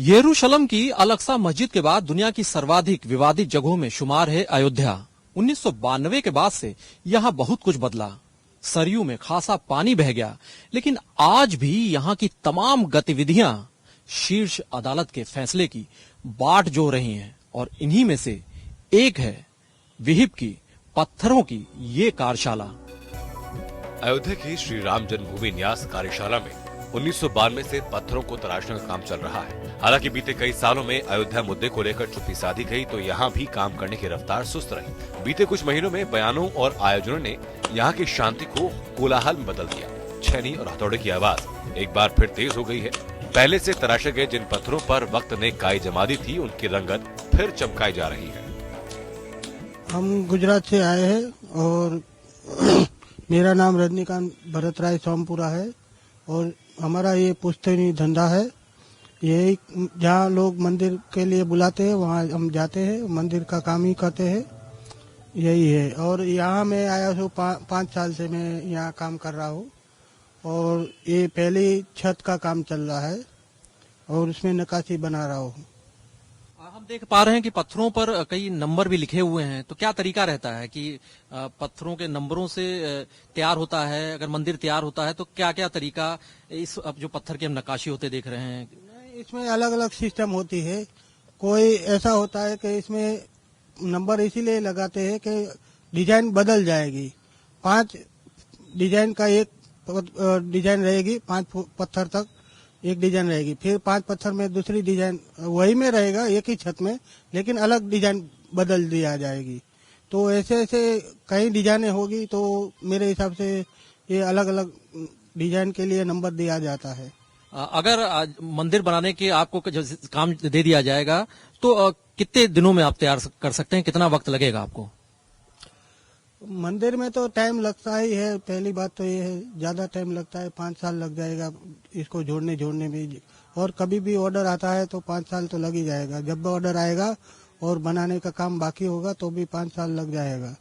यरूशलेम की अल-अक्सा मस्जिद के बाद दुनिया की सर्वाधिक विवादित जगहों में शुमार है अयोध्या। 1992 के बाद से यहाँ बहुत कुछ बदला। सरयू में खासा पानी बह गया, लेकिन आज भी यहाँ की तमाम गतिविधियां शीर्ष अदालत के फैसले की बाट जो रही हैं, और इन्हीं में से एक है विहिप की पत्थरों की ये कार्यशाला। अयोध्या की श्री राम जन्मभूमि न्यास कार्यशाला में 1992 से पत्थरों को तराशने का काम चल रहा है। हालांकि बीते कई सालों में अयोध्या मुद्दे को लेकर चुप्पी साधी गई, तो यहाँ भी काम करने की रफ्तार सुस्त रही। बीते कुछ महीनों में बयानों और आयोजनों ने यहाँ की शांति को कोलाहल में बदल दिया। छेनी और हथौड़े की आवाज एक बार फिर तेज हो गई है। पहले से तराशे गए जिन पत्थरों पर वक्त ने काई जमा दी थी, उनकी रंगत फिर चमकाई जा रही है। हम गुजरात से आए हैं और मेरा नाम रजनीकांत भरत राय सोमपुरा है और हमारा ये पुश्तैनी धंधा है। ये जहाँ लोग मंदिर के लिए बुलाते हैं वहाँ हम जाते हैं, मंदिर का काम ही करते हैं, यही है। और यहाँ मैं आया हूँ 5 साल से मैं यहाँ काम कर रहा हूँ और ये पहली छत का काम चल रहा है और उसमें नक्काशी बना रहा हूँ। हम देख पा रहे हैं कि पत्थरों पर कई नंबर भी लिखे हुए हैं, तो क्या तरीका रहता है कि पत्थरों के नंबरों से तैयार होता है? अगर मंदिर तैयार होता है तो क्या क्या तरीका, इस अब जो पत्थर की हम नक्काशी होते देख रहे हैं? इसमें अलग अलग सिस्टम होती है। कोई ऐसा होता है कि इसमें नंबर इसीलिए लगाते हैं कि डिजाइन बदल जाएगी। 5 डिजाइन का एक डिजाइन रहेगी, 5 पत्थर तक एक डिजाइन रहेगी, फिर 5 पत्थर में दूसरी डिजाइन वही में रहेगा, एक ही छत में, लेकिन अलग डिजाइन बदल दिया जाएगी। तो ऐसे ऐसे कई डिजाइने होगी, तो मेरे हिसाब से ये अलग अलग डिजाइन के लिए नंबर दिया जाता है। अगर मंदिर बनाने के आपको काम दे दिया जाएगा तो कितने दिनों में आप तैयार कर सकते हैं? कितना वक्त लगेगा आपको? मंदिर में तो टाइम लगता ही है। पहली बात तो ये है, ज्यादा टाइम लगता है, 5 साल लग जाएगा इसको जोड़ने में। और कभी भी ऑर्डर आता है तो 5 साल तो लग ही जाएगा। जब ऑर्डर आएगा और बनाने का काम बाकी होगा तो भी 5 साल लग जाएगा।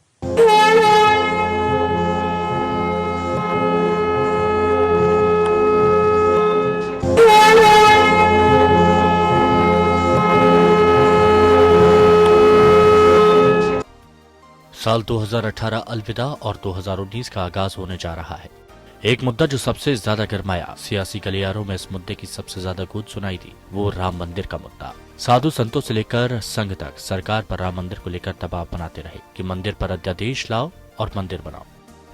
साल 2018 अलविदा और 2019 का आगाज होने जा रहा है। एक मुद्दा जो सबसे ज्यादा गरमाया, सियासी गलियारों में इस मुद्दे की सबसे ज्यादा गूंज सुनाई दी, वो राम मंदिर का मुद्दा। साधु संतों से लेकर संघ तक सरकार पर राम मंदिर को लेकर दबाव बनाते रहे कि मंदिर पर अध्यादेश लाओ और मंदिर बनाओ।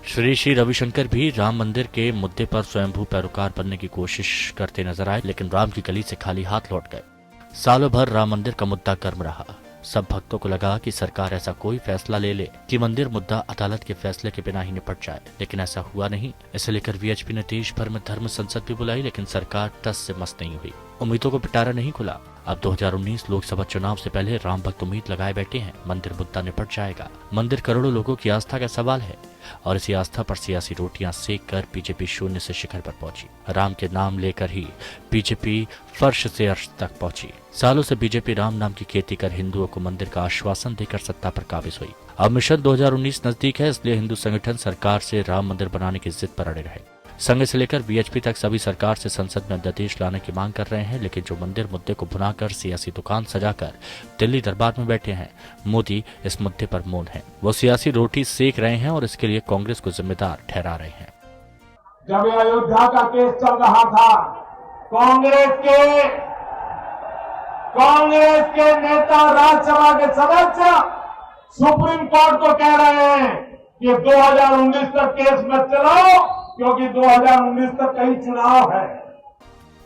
श्री रविशंकर भी राम मंदिर के मुद्दे पर स्वयंभू पैरोकार बनने की कोशिश करते नजर आए, लेकिन राम की गली से खाली हाथ लौट गए। सालों भर राम मंदिर का मुद्दा गर्म रहा। सब भक्तों को लगा कि सरकार ऐसा कोई फैसला ले ले कि मंदिर मुद्दा अदालत के फैसले के बिना ही निपट जाए, लेकिन ऐसा हुआ नहीं। इसे लेकर वीएचपी ने देश भर में धर्म संसद भी बुलाई, लेकिन सरकार टस से मस नहीं हुई। उम्मीदों को पिटारा नहीं खुला। अब 2019 लोकसभा चुनाव से पहले राम भक्त उम्मीद लगाए बैठे हैं, मंदिर मुद्दा निपट जाएगा। मंदिर करोड़ों लोगों की आस्था का सवाल है और इसी आस्था पर सियासी रोटियां सेक कर बीजेपी शून्य से शिखर पर पहुंची। राम के नाम लेकर ही बीजेपी फर्श से अर्श तक पहुंची। सालों से बीजेपी राम नाम की खेती कर हिंदुओं को मंदिर का आश्वासन देकर सत्ता पर काबिज हुई। अब मिशन 2019 नजदीक है, इसलिए हिंदू संगठन सरकार से राम मंदिर बनाने की जिद पर अड़े रहे। संघ से लेकर वीएचपी तक सभी सरकार से संसद में अध्यादेश लाने की मांग कर रहे हैं, लेकिन जो मंदिर मुद्दे को भुनाकर सियासी दुकान सजाकर दिल्ली दरबार में बैठे हैं, मोदी इस मुद्दे पर मौन है। वो सियासी रोटी सेक रहे हैं और इसके लिए कांग्रेस को जिम्मेदार ठहरा रहे हैं। जब अयोध्या का केस चल रहा था, कांग्रेस के नेता, राज्यसभा के सदस्य सुप्रीम कोर्ट को कह रहे हैं कि 2019 तक केस मत चलाओ, क्योंकि 2019 तक कहीं चुनाव है।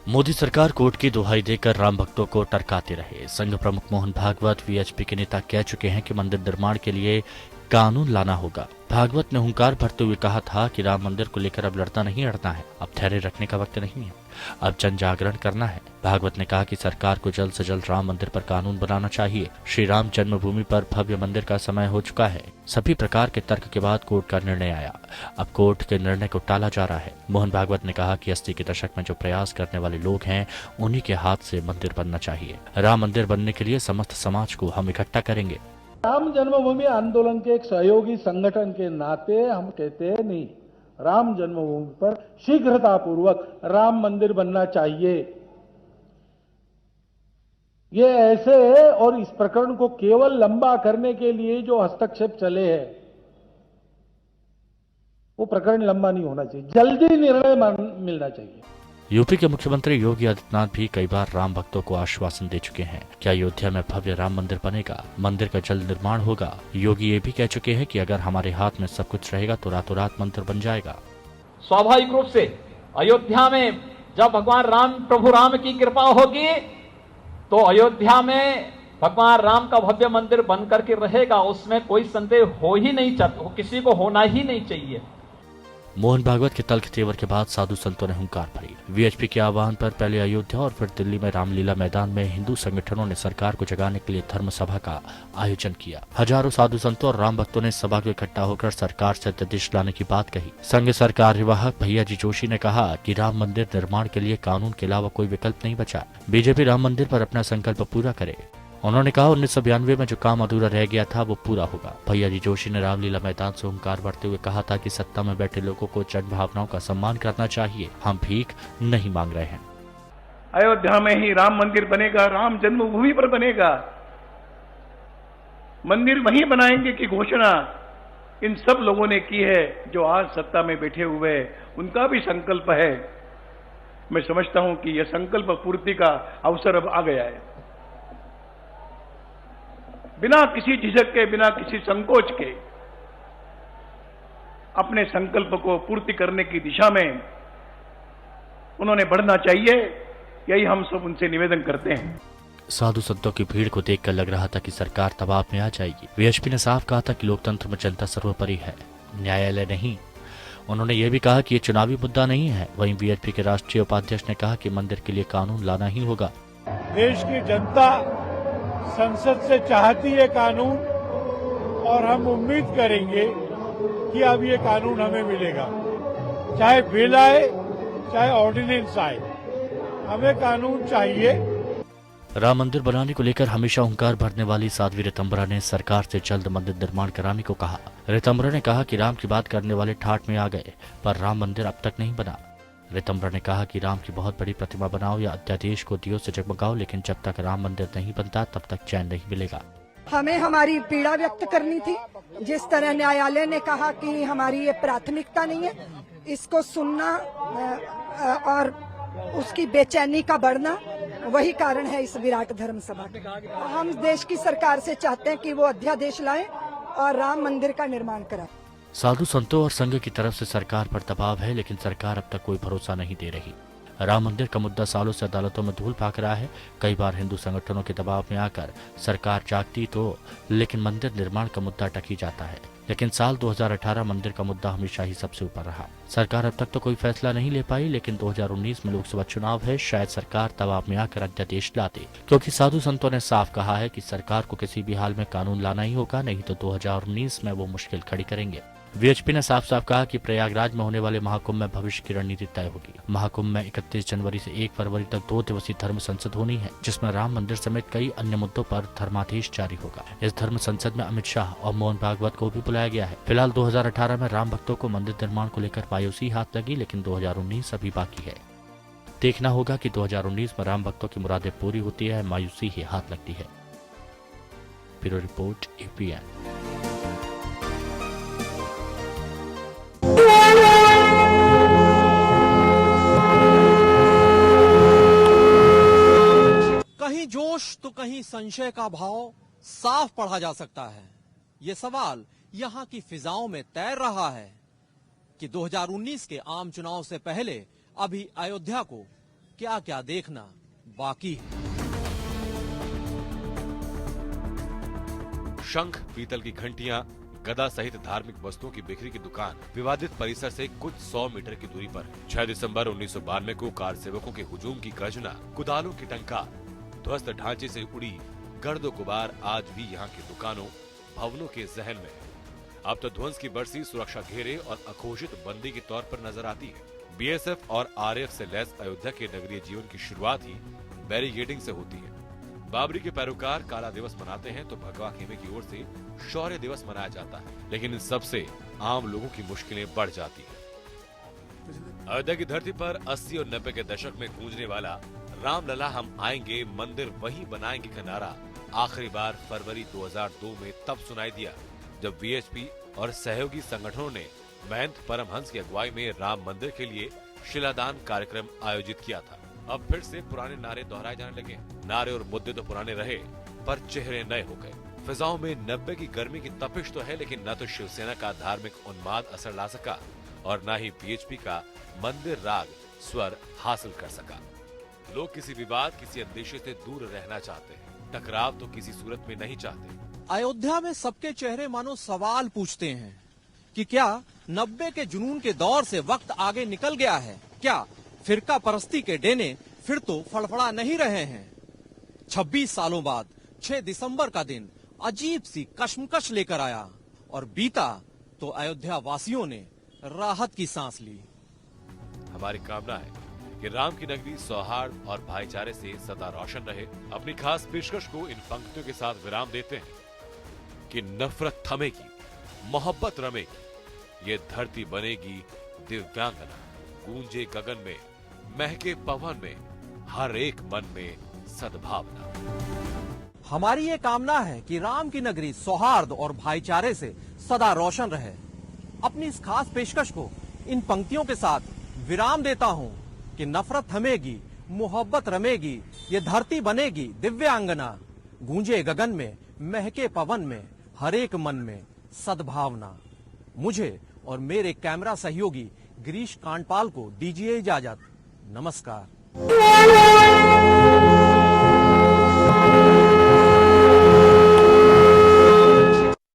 मोदी सरकार कोर्ट की दुहाई देकर राम भक्तों को टरकाते रहे। संघ प्रमुख मोहन भागवत वीएचपी के नेता कह चुके हैं कि मंदिर निर्माण के लिए कानून लाना होगा। भागवत ने हुंकार भरते हुए कहा था कि राम मंदिर को लेकर अब लड़ना नहीं अड़ना है, अब धैर्य रखने का वक्त नहीं है, अब जन जागरण करना है। भागवत ने कहा कि सरकार को जल्द से जल्द राम मंदिर पर कानून बनाना चाहिए। श्री राम जन्मभूमि पर भव्य मंदिर का समय हो चुका है। सभी प्रकार के तर्क के बाद कोर्ट का निर्णय आया। अब कोर्ट के निर्णय को टाला जा रहा है। मोहन भागवत ने कहा कि 80 के दशक में जो प्रयास करने वाले लोग हैं, उन्हीं के हाथ से मंदिर बनना चाहिए। राम मंदिर बनने के लिए समस्त समाज को हम इकट्ठा करेंगे। राम जन्मभूमि आंदोलन के एक सहयोगी संगठन के नाते हम कहते हैं नहीं, राम जन्मभूमि पर शीघ्रतापूर्वक राम मंदिर बनना चाहिए। ये ऐसे है, और इस प्रकरण को केवल लंबा करने के लिए जो हस्तक्षेप चले हैं, वो प्रकरण लंबा नहीं होना चाहिए, जल्दी निर्णय मिलना चाहिए। यूपी के मुख्यमंत्री योगी आदित्यनाथ भी कई बार राम भक्तों को आश्वासन दे चुके हैं। क्या अयोध्या में भव्य राम मंदिर बनेगा? मंदिर का जल्द निर्माण होगा? योगी ये भी कह चुके हैं कि अगर हमारे हाथ में सब कुछ रहेगा तो रातों रात मंदिर बन जाएगा। स्वाभाविक रूप से अयोध्या में जब भगवान राम, प्रभु राम की कृपा होगी तो अयोध्या में भगवान राम का भव्य मंदिर बन करके रहेगा, उसमें कोई संदेह हो ही नहीं चाहता, किसी को होना ही नहीं चाहिए। मोहन भागवत के तल्ख तेवर के बाद साधु संतों ने हुंकार भरी। वीएचपी के आह्वान पर पहले अयोध्या और फिर दिल्ली में रामलीला मैदान में हिंदू संगठनों ने सरकार को जगाने के लिए धर्म सभा का आयोजन किया। हजारों साधु संतों और राम भक्तों ने सभा को इकट्ठा होकर सरकार से अध्यादेश लाने की बात कही। संघ सरकार कार्यवाहक भैया जी जोशी ने कहा कि राम मंदिर निर्माण के लिए कानून के अलावा कोई विकल्प नहीं बचा। बीजेपी राम मंदिर पर अपना संकल्प पूरा करे। उन्होंने कहा 1992 में जो काम अधूरा रह गया था वो पूरा होगा। भैया जी जोशी ने रामलीला मैदान से हुंकार भरते हुए कहा था कि सत्ता में बैठे लोगों को जन भावनाओं का सम्मान करना चाहिए, हम भीख नहीं मांग रहे हैं। अयोध्या में ही राम मंदिर बनेगा, राम जन्मभूमि पर बनेगा, मंदिर वहीं बनाएंगे की घोषणा इन सब लोगों ने की है जो आज सत्ता में बैठे हुए, उनका भी संकल्प है। मैं समझता हूं कि यह संकल्प पूर्ति का अवसर अब आ गया है। बिना किसी झिझक के, बिना किसी संकोच के अपने संकल्प को पूर्ति करने की दिशा में उन्होंने बढ़ना चाहिए, यही हम सब उनसे निवेदन करते हैं। साधु संतों की भीड़ को देखकर लग रहा था कि सरकार दबाव में आ जाएगी। वीएचपी ने साफ कहा था कि लोकतंत्र में जनता सर्वोपरि है, न्यायालय नहीं। उन्होंने ये भी कहा कि ये चुनावी मुद्दा नहीं है। वहीं वीएचपी के राष्ट्रीय उपाध्यक्ष ने कहा कि मंदिर के लिए कानून लाना ही होगा। देश की जनता संसद से चाहती है कानून, और हम उम्मीद करेंगे कि अब ये कानून हमें मिलेगा। चाहे बिल आए, चाहे ऑर्डिनेंस आए, हमें कानून चाहिए। राम मंदिर बनाने को लेकर हमेशा हुंकार भरने वाली साध्वी ऋतंबरा ने सरकार से जल्द मंदिर निर्माण कराने को कहा। ऋतंबरा ने कहा कि राम की बात करने वाले ठाठ में आ गए, पर राम मंदिर अब तक नहीं बना। ऋतंबरा ने कहा कि राम की बहुत बड़ी प्रतिमा बनाओ या अध्यादेश को दियो से जगमगाओ, लेकिन जब तक राम मंदिर नहीं बनता तब तक चैन नहीं मिलेगा। हमें हमारी पीड़ा व्यक्त करनी थी। जिस तरह न्यायालय ने कहा कि हमारी ये प्राथमिकता नहीं है, इसको सुनना और उसकी बेचैनी का बढ़ना, वही कारण है इस विराट धर्म सभा का। हम देश की सरकार से चाहते हैं कि वो अध्यादेश लाए और राम मंदिर का निर्माण कराए। साधु संतों और संघ की तरफ से सरकार पर दबाव है, लेकिन सरकार अब तक कोई भरोसा नहीं दे रही। राम मंदिर का मुद्दा सालों से अदालतों में धूल फाक रहा है। कई बार हिंदू संगठनों के दबाव में आकर सरकार जागती तो, लेकिन मंदिर निर्माण का मुद्दा अटक ही जाता है। लेकिन साल 2018 मंदिर का मुद्दा हमेशा ही सबसे ऊपर रहा। सरकार अब तक तो कोई फैसला नहीं ले पाई, लेकिन 2019 में लोकसभा चुनाव है, शायद सरकार दबाव में आकर अध्यादेश लाते, क्योंकि साधु संतों ने साफ कहा है कि सरकार को किसी भी हाल में कानून लाना ही होगा, नहीं तो 2019 में वो मुश्किल खड़ी करेंगे। वीएचपी ने साफ साफ कहा कि प्रयागराज में होने वाले महाकुंभ में भविष्य की रणनीति तय होगी। महाकुंभ में 31 जनवरी से 1 फरवरी तक 2 दिवसीय धर्म संसद होनी है, जिसमें राम मंदिर समेत कई अन्य मुद्दों पर धर्मादेश जारी होगा। इस धर्म संसद में अमित शाह और मोहन भागवत को भी बुलाया गया है। फिलहाल 2018 में राम भक्तों को मंदिर निर्माण को लेकर मायूसी हाथ लगी, लेकिन 2019 अभी बाकी है। देखना होगा कि 2019 में राम भक्तों की मुरादें पूरी होती है, मायूसी ही हाथ लगती है। Bureau report APN। कहीं जोश तो कहीं संशय का भाव साफ पढ़ा जा सकता है। ये सवाल यहाँ की फिजाओं में तैर रहा है कि 2019 के आम चुनाव से पहले अभी अयोध्या को क्या क्या देखना बाकी है। शंख, पीतल की घंटियां, गदा सहित धार्मिक वस्तुओं की बिक्री की दुकान विवादित परिसर से कुछ 100 मीटर की दूरी पर। 6 दिसंबर 1992 को कार सेवकों के हुजूम की गर्जना, कुदालों की टंकार, ध्वस्त ढांचे से उड़ी गर्दो गुबार आज भी यहाँ की दुकानों, भवनों के जहन में है। अब तो ध्वंस की बरसी सुरक्षा घेरे और अघोषित बंदी के तौर पर नजर आती है। BSF और RF से लैस अयोध्या के नगरीय जीवन की शुरुआत ही बैरिकेडिंग से होती है। बाबरी के पैरोकार काला दिवस मनाते हैं तो भगवा खेमे की ओर से शौर्य दिवस मनाया जाता है, लेकिन इन सबसे आम लोगों की मुश्किलें बढ़ जाती है। अयोध्या की धरती पर 80 और 90 के दशक में गूंजने वाला रामलला हम आएंगे मंदिर वही बनाएंगे का नारा आखिरी बार फरवरी 2002 में तब सुनाई दिया जब वीएचपी और सहयोगी संगठनों ने महंत परमहंस की अगुवाई में राम मंदिर के लिए शिलादान कार्यक्रम आयोजित किया था। अब फिर से पुराने नारे दोहराए जाने लगे। नारे और मुद्दे तो पुराने रहे पर चेहरे नए हो गए। फिजाओं में 90 की गर्मी की तपिश तो है, लेकिन न तो शिवसेना का धार्मिक उन्माद असर ला सका और न ही बीएचपी का मंदिर राग स्वर हासिल कर सका। लोग किसी विवाद, किसी अंदेशे से दूर रहना चाहते हैं। टकराव तो किसी सूरत में नहीं चाहते। अयोध्या में सबके चेहरे मानो सवाल पूछते हैं कि क्या 90 के जुनून के दौर से वक्त आगे निकल गया है? क्या फिरका परस्ती के डेने फिर तो फड़फड़ा नहीं रहे हैं? 26 सालों बाद 6 दिसंबर का दिन अजीब सी कश्मकश लेकर आया और बीता तो अयोध्या वासियों ने राहत की सांस ली। हमारी कामना है कि राम की नगरी सौहार्द और भाईचारे से सदा रोशन रहे। अपनी खास पेशकश को इन पंक्तियों के साथ विराम देते हैं कि नफरत थमेगी, मोहब्बत रमेगी, ये धरती बनेगी दिव्यांगना, गूंजे गगन में, महके पवन में, हर एक मन में सद्भावना। हमारी ये कामना है कि राम की नगरी सौहार्द और भाईचारे से सदा रोशन रहे। अपनी इस खास पेशकश को इन पंक्तियों के साथ विराम देता हूँ कि नफरत थमेगी, मोहब्बत रमेगी, ये धरती बनेगी दिव्यांगना, गूंजे गगन में, महके पवन में, हर एक मन में सद्भावना। मुझे और मेरे कैमरा सहयोगी गिरीश कांडपाल को दीजिए इजाजत। नमस्कार।